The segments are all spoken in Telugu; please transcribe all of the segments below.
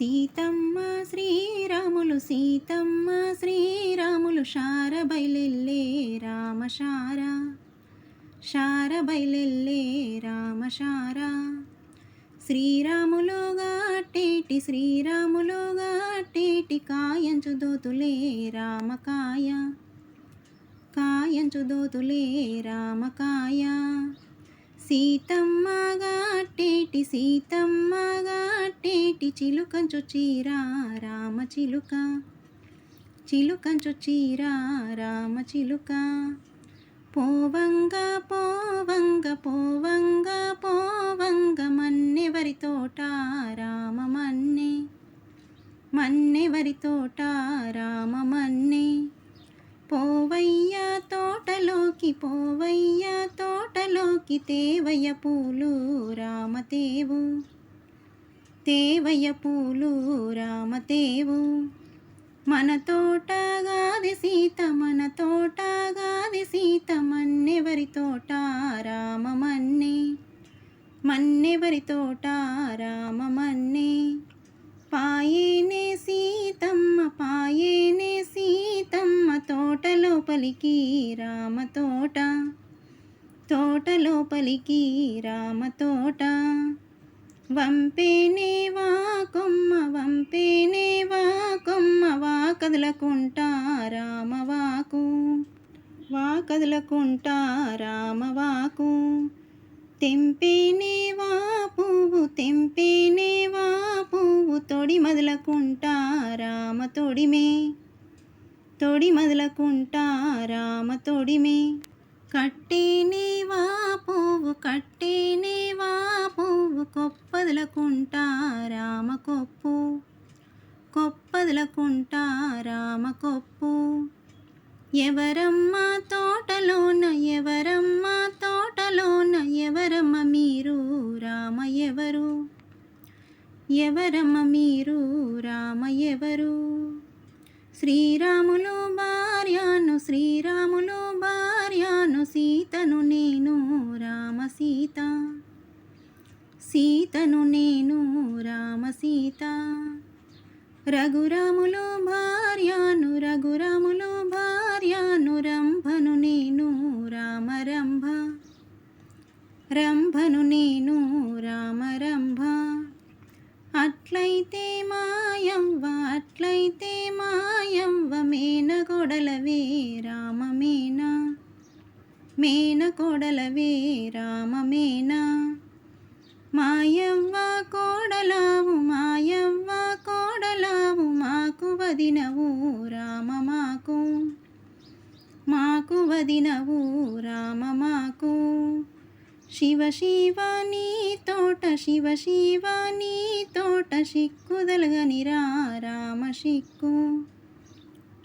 సీతమ్మ శ్రీరాములు సీతమ్మ శ్రీరాములు శారబైలెల్లే రామ శారబైలెల్లే రామ శ్రీరాములు గట్టేటి కాయంచు దోతులే రామకాయ సీతమ్మ గట్టేటి చిలుకంచు చీరా రామ చిలుక పోవంగ మన్నెవరి తోట రామ మన్నె పోవయ్య తోటలోకి తేవయ్య పూలు రామతేవు మన తోటగాది సీత మన్నెవరి తోట మన్నెవరి తోట రామ మన్నె పాయేనే సీతమ్మ తోటలోపలికి రామ తోట వంపేనే వా కొమ్మ వా కదలకుంటా రామవాకు తెంపేనే వా పువ్వు తొడి మొదలకుంటా రామ తొడిమే కట్టేనే వా పువ్వు కొప్పదలకుంటా రామ కొప్పు ఎవరమ్మ తోటలోన ఎవరమ్మ మీరు రామ ఎవరు శ్రీరాములు భార్యాను సీతను నేను రామ సీత రఘురాములు భార్యాను రంభను నేను రంభను నేను రంభ అట్లయితే మాయవ్వ మేనకోడలవే రామ మేనా మాయవ్వ కోడలావు మాకు వదినవు రామ మాకు వదినవు రామ మాకు శివ నీ తోట సిక్కుదలగనిరా రామ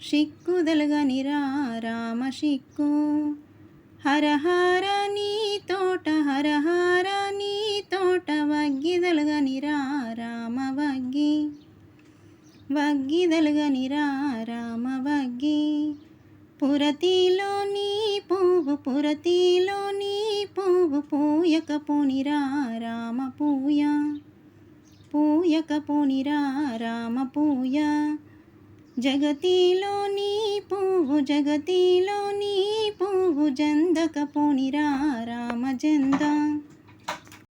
సిక్కుదలగనిరా రామ సిక్కు హరహర నీ తోట వగ్గిదలగనిరా రామ వగ్గిదలగనిరా రామ వగ్గి పురతిలో నీ పువ్వు పూయకపోనిరా రామ పూయకపోనిరా రామ పూయ జగతిలో నీ పువ్వు జందకపోనిరా రామ జంద